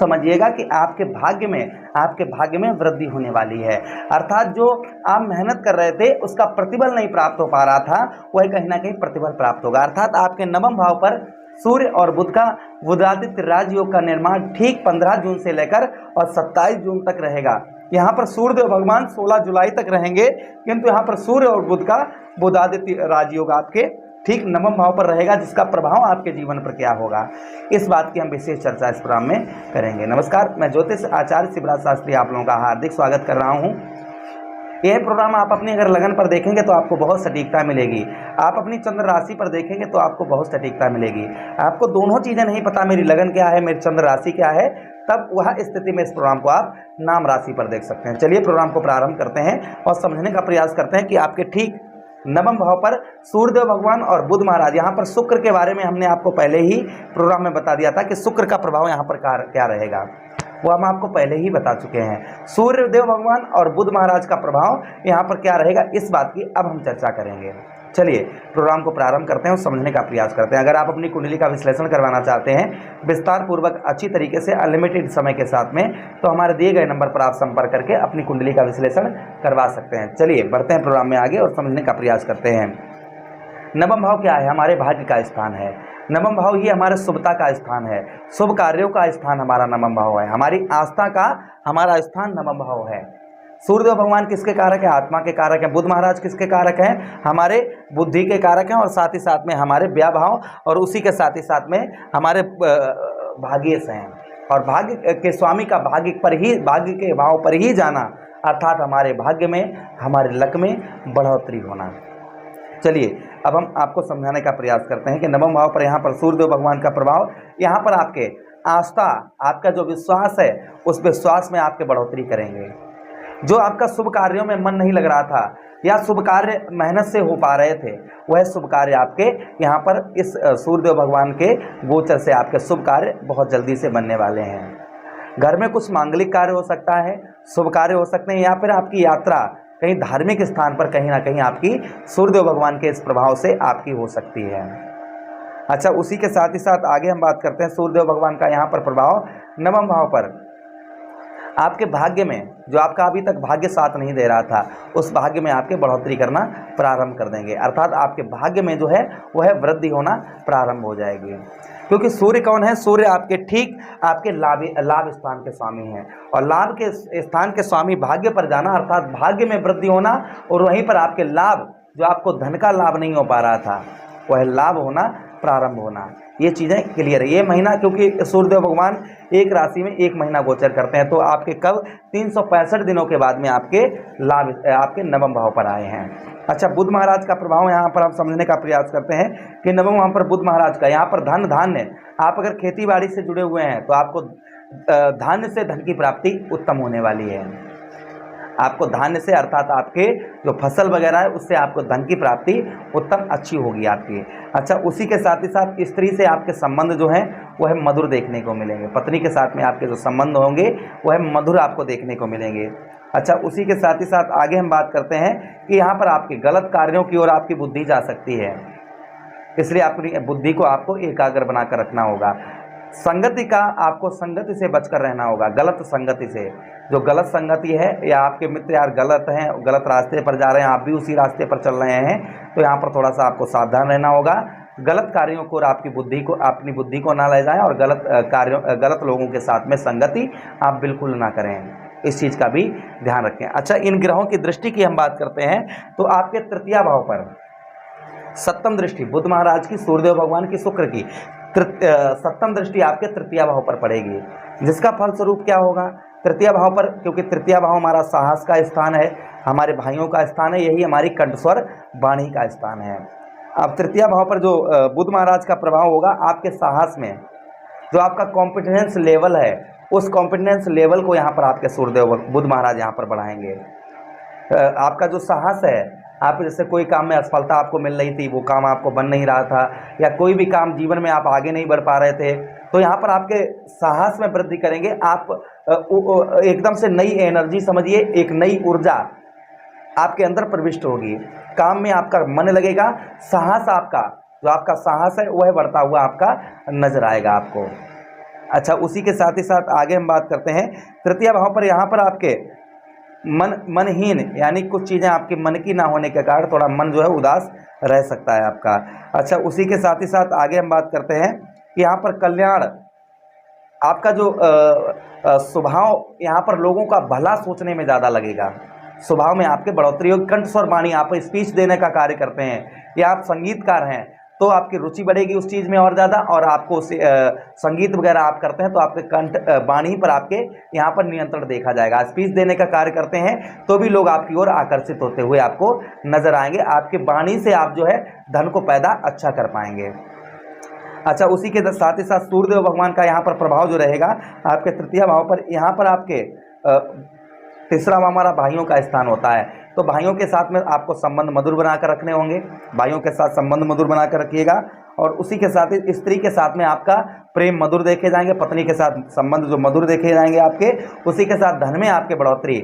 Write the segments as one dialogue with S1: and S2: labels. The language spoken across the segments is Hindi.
S1: समझिएगा कि आपके भाग्य में वृद्धि होने वाली है। अर्थात जो आप मेहनत कर रहे थे उसका प्रतिफल नहीं प्राप्त हो पा रहा था, वह कहीं ना कहीं प्रतिफल प्राप्त होगा। अर्थात आपके नवम भाव पर सूर्य और बुध का बुधादित्य राजयोग का निर्माण ठीक 15 जून से लेकर और 27 जून तक रहेगा। यहाँ पर सूर्यदेव भगवान 16 जुलाई तक रहेंगे, किंतु यहाँ पर सूर्य और बुध का बुधादित्य राजयोग आपके ठीक नवम भाव पर रहेगा, जिसका प्रभाव आपके जीवन पर क्या होगा, इस बात की हम विशेष चर्चा इस प्रोग्राम में करेंगे। नमस्कार, मैं ज्योतिष आचार्य शिवराज शास्त्री आप लोगों का हार्दिक स्वागत कर रहा हूँ। यह प्रोग्राम आप अपनी अगर लगन पर देखेंगे तो आपको बहुत सटीकता मिलेगी, आप अपनी चंद्र राशि पर देखेंगे तो आपको बहुत सटीकता मिलेगी। आपको दोनों चीज़ें नहीं पता, मेरी लगन क्या है, मेरी चंद्र राशि क्या है, तब वह स्थिति में इस प्रोग्राम को आप नाम राशि पर देख सकते हैं। चलिए प्रोग्राम को प्रारंभ करते हैं और समझने का प्रयास करते हैं कि आपके ठीक नवम भाव पर सूर्यदेव भगवान और बुध महाराज, यहाँ पर शुक्र के बारे में हमने आपको पहले ही प्रोग्राम में बता दिया था कि शुक्र का प्रभाव यहाँ पर क्या रहेगा, वो हम आपको पहले ही बता चुके हैं। सूर्यदेव भगवान और बुध महाराज का प्रभाव यहाँ पर क्या रहेगा, इस बात की अब हम चर्चा करेंगे। चलिए प्रोग्राम को प्रारंभ करते हैं और समझने का प्रयास करते हैं। अगर आप अपनी कुंडली का विश्लेषण करवाना चाहते हैं विस्तार पूर्वक अच्छी तरीके से अनलिमिटेड समय के साथ में, तो हमारे दिए गए नंबर पर आप संपर्क करके अपनी कुंडली का विश्लेषण करवा सकते हैं। चलिए बढ़ते हैं प्रोग्राम में आगे और समझने का प्रयास करते हैं। नवम भाव क्या है? हमारे भाग्य का स्थान है। नवम भाव ही हमारे शुभता का स्थान है, शुभ कार्यों का स्थान हमारा नवम भाव है, हमारी आस्था का हमारा स्थान नवम भाव है। सूर्यदेव भगवान किसके कारक है? आत्मा के कारक हैं। बुध महाराज किसके कारक हैं? हमारे बुद्धि के कारक हैं और साथ ही साथ में हमारे व्यय भाव और उसी के साथ ही साथ में हमारे भाग्येश हैं। और भाग्य के स्वामी का भाग्य के भाव पर ही जाना, अर्थात हमारे भाग्य में, हमारे लक में बढ़ोतरी होना। चलिए अब हम आपको समझाने का प्रयास करते हैं कि नवम भाव पर यहाँ पर सूर्यदेव भगवान का प्रभाव, यहाँ पर आपके आस्था, आपका जो विश्वास है उस विश्वास में आपके बढ़ोतरी करेंगे। जो आपका शुभ कार्यों में मन नहीं लग रहा था या शुभ कार्य मेहनत से हो पा रहे थे, वह शुभ कार्य आपके यहाँ पर इस सूर्यदेव भगवान के गोचर से आपके शुभ कार्य बहुत जल्दी से बनने वाले हैं। घर में कुछ मांगलिक कार्य हो सकता है, शुभ कार्य हो सकते हैं, या फिर आपकी यात्रा कहीं धार्मिक स्थान पर कहीं ना कहीं आपकी सूर्यदेव भगवान के इस प्रभाव से आपकी हो सकती है। अच्छा, उसी के साथ ही साथ आगे हम बात करते हैं सूर्यदेव भगवान का यहाँ पर प्रभाव नवम भाव पर आपके भाग्य में, जो आपका अभी तक भाग्य साथ नहीं दे रहा था, उस भाग्य में आपके बढ़ोतरी करना प्रारंभ कर देंगे। अर्थात आपके भाग्य में जो है वह वृद्धि होना प्रारंभ हो जाएगी। क्योंकि सूर्य कौन है? सूर्य आपके ठीक आपके लाभ स्थान के स्वामी हैं, और लाभ के स्थान के स्वामी भाग्य पर जाना, अर्थात भाग्य में वृद्धि होना, और वहीं पर आपके लाभ, जो आपको धन का लाभ नहीं हो पा रहा था, वह लाभ होना प्रारंभ होना। ये चीज़ें क्लियर है। ये महीना क्योंकि सूर्यदेव भगवान एक राशि में एक महीना गोचर करते हैं, तो आपके कब 365 दिनों के बाद में आपके लाभ आपके नवम भाव पर आए हैं। अच्छा, बुध महाराज का प्रभाव यहाँ पर हम समझने का प्रयास करते हैं कि नवम भाव पर बुध महाराज का, यहाँ पर धन धान्य, आप अगर खेती बाड़ी से जुड़े हुए हैं तो आपको धान्य से धन की प्राप्ति उत्तम होने वाली है। आपको धान्य से, अर्थात आपके जो फसल वगैरह है उससे आपको धन की प्राप्ति उत्तम अच्छी होगी आपकी। अच्छा, उसी के साथ ही साथ स्त्री से आपके संबंध जो हैं वह मधुर देखने को मिलेंगे। पत्नी के साथ में आपके जो संबंध होंगे वह मधुर आपको देखने को मिलेंगे। अच्छा, उसी के साथ ही साथ आगे हम बात करते हैं कि यहाँ पर आपके गलत कार्यों की ओर आपकी बुद्धि जा सकती है, इसलिए अपनी बुद्धि को आपको एकाग्र बनाकर रखना होगा। संगति का, आपको संगति से बचकर रहना होगा, गलत संगति से। जो गलत संगति है, या आपके मित्र यार गलत हैं, गलत रास्ते पर जा रहे हैं, आप भी उसी रास्ते पर चल रहे हैं, तो यहाँ पर थोड़ा सा आपको सावधान रहना होगा। गलत कार्यों को आपकी अपनी बुद्धि को ना ले जाएं, और गलत लोगों के साथ में संगति आप बिल्कुल ना करें, इस चीज़ का भी ध्यान रखें। अच्छा, इन ग्रहों की दृष्टि की हम बात करते हैं तो आपके तृतीय भाव पर सप्तम दृष्टि बुध महाराज की, सूर्यदेव भगवान की, शुक्र की सप्तम दृष्टि आपके तृतीय भाव पर पड़ेगी, जिसका फलस्वरूप क्या होगा? तृतीय भाव पर, क्योंकि तृतीय भाव हमारा साहस का स्थान है, हमारे भाइयों का स्थान है, यही हमारी कंठस्वर वाणी का स्थान है। अब तृतीय भाव पर जो बुध महाराज का प्रभाव होगा, आपके साहस में जो आपका कॉम्पिटेंस लेवल है, उस कॉम्पिटेंस लेवल को यहाँ पर आपके सूर्यदेव बुध महाराज यहाँ पर बढ़ाएंगे। आपका जो साहस है, आप जैसे कोई काम में असफलता आपको मिल रही थी, वो काम आपको बन नहीं रहा था, या कोई भी काम जीवन में आप आगे नहीं बढ़ पा रहे थे, तो यहाँ पर आपके साहस में वृद्धि करेंगे। आप एकदम से नई एनर्जी, समझिए एक नई ऊर्जा आपके अंदर प्रविष्ट होगी, काम में आपका मन लगेगा, साहस आपका, जो आपका साहस है वह बढ़ता हुआ आपका नजर आएगा आपको। अच्छा, उसी के साथ ही साथ आगे हम बात करते हैं तृतीय भाव पर। यहाँ पर आपके मनहीन यानी कुछ चीज़ें आपके मन की ना होने के कारण थोड़ा मन जो है उदास रह सकता है आपका। अच्छा, उसी के साथ ही साथ आगे हम बात करते हैं कि यहाँ पर कल्याण, आपका जो स्वभाव यहाँ पर लोगों का भला सोचने में ज़्यादा लगेगा। स्वभाव में आपके बढ़ोतरी होगी। कंठ स्वर वाणी, आप स्पीच देने का कार्य करते हैं या आप संगीतकार हैं तो आपकी रुचि बढ़ेगी उस चीज़ में और ज़्यादा, और आपको संगीत वगैरह आप करते हैं तो आपके कंठ वाणी पर आपके यहाँ पर नियंत्रण देखा जाएगा। स्पीच देने का कार्य करते हैं तो भी लोग आपकी ओर आकर्षित होते हुए आपको नजर आएंगे। आपके वाणी से आप जो है धन को पैदा अच्छा कर पाएंगे। अच्छा, उसी के साथ ही साथ सूर्यदेव भगवान का यहाँ पर प्रभाव जो रहेगा आपके तृतीय भाव पर। यहाँ पर आपके तीसरा भाव हमारा भाइयों का स्थान होता है, तो भाइयों के साथ में आपको संबंध मधुर बनाकर रखने होंगे। भाइयों के साथ संबंध मधुर बनाकर रखिएगा। और उसी के साथ ही स्त्री के साथ में आपका प्रेम मधुर देखे जाएंगे, पत्नी के साथ संबंध जो मधुर देखे जाएंगे आपके। उसी के साथ धन में आपके बढ़ोतरी,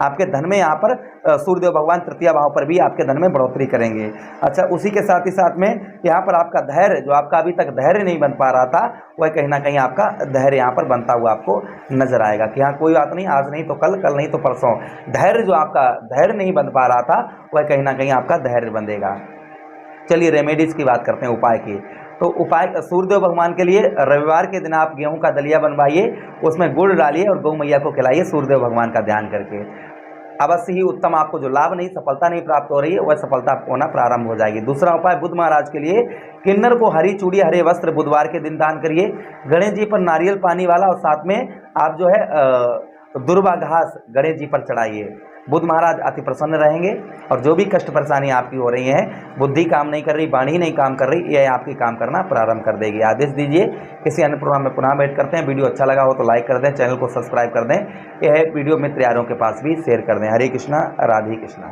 S1: आपके धन में यहाँ पर सूर्यदेव भगवान तृतीय भाव पर भी आपके धन में बढ़ोतरी करेंगे। अच्छा, उसी के साथ ही साथ में यहाँ पर आपका धैर्य, जो आपका अभी तक धैर्य नहीं बन पा रहा था, वह कहीं ना कहीं आपका धैर्य यहाँ पर बनता हुआ आपको नजर आएगा कि हाँ कोई बात नहीं, आज नहीं तो कल, कल नहीं तो परसों। धैर्य जो आपका धैर्य नहीं बन पा रहा था वह कहीं ना कहीं आपका धैर्य बंधेगा। चलिए रेमेडीज की बात करते हैं, उपाय की। तो उपाय सूर्यदेव भगवान के लिए रविवार के दिन आप गेहूं का दलिया बनवाइए, उसमें गुड़ डालिए और गौ मैया को खिलाइए सूर्यदेव भगवान का ध्यान करके। अवश्य ही उत्तम आपको जो लाभ नहीं, सफलता नहीं प्राप्त हो रही है वह सफलता होना प्रारंभ हो जाएगी। दूसरा उपाय बुध महाराज के लिए, किन्नर को हरी चूड़ी हरे वस्त्र बुधवार के दिन दान करिए। गणेश जी पर नारियल पानी वाला और साथ में आप जो है दुर्वा घास गणेश जी पर चढ़ाइए। बुध महाराज अति प्रसन्न रहेंगे और जो भी कष्ट परेशानी आपकी हो रही है, बुद्धि काम नहीं कर रही, वाणी नहीं काम कर रही, यह आपकी काम करना प्रारंभ कर देगी। आदेश दीजिए। किसी अन्य प्रोग्राम में पुनः भेंट करते हैं। वीडियो अच्छा लगा हो तो लाइक कर दें, चैनल को सब्सक्राइब कर दें, यह वीडियो मित्र यारों के पास भी शेयर कर दें। हरे कृष्णा, राधे कृष्णा।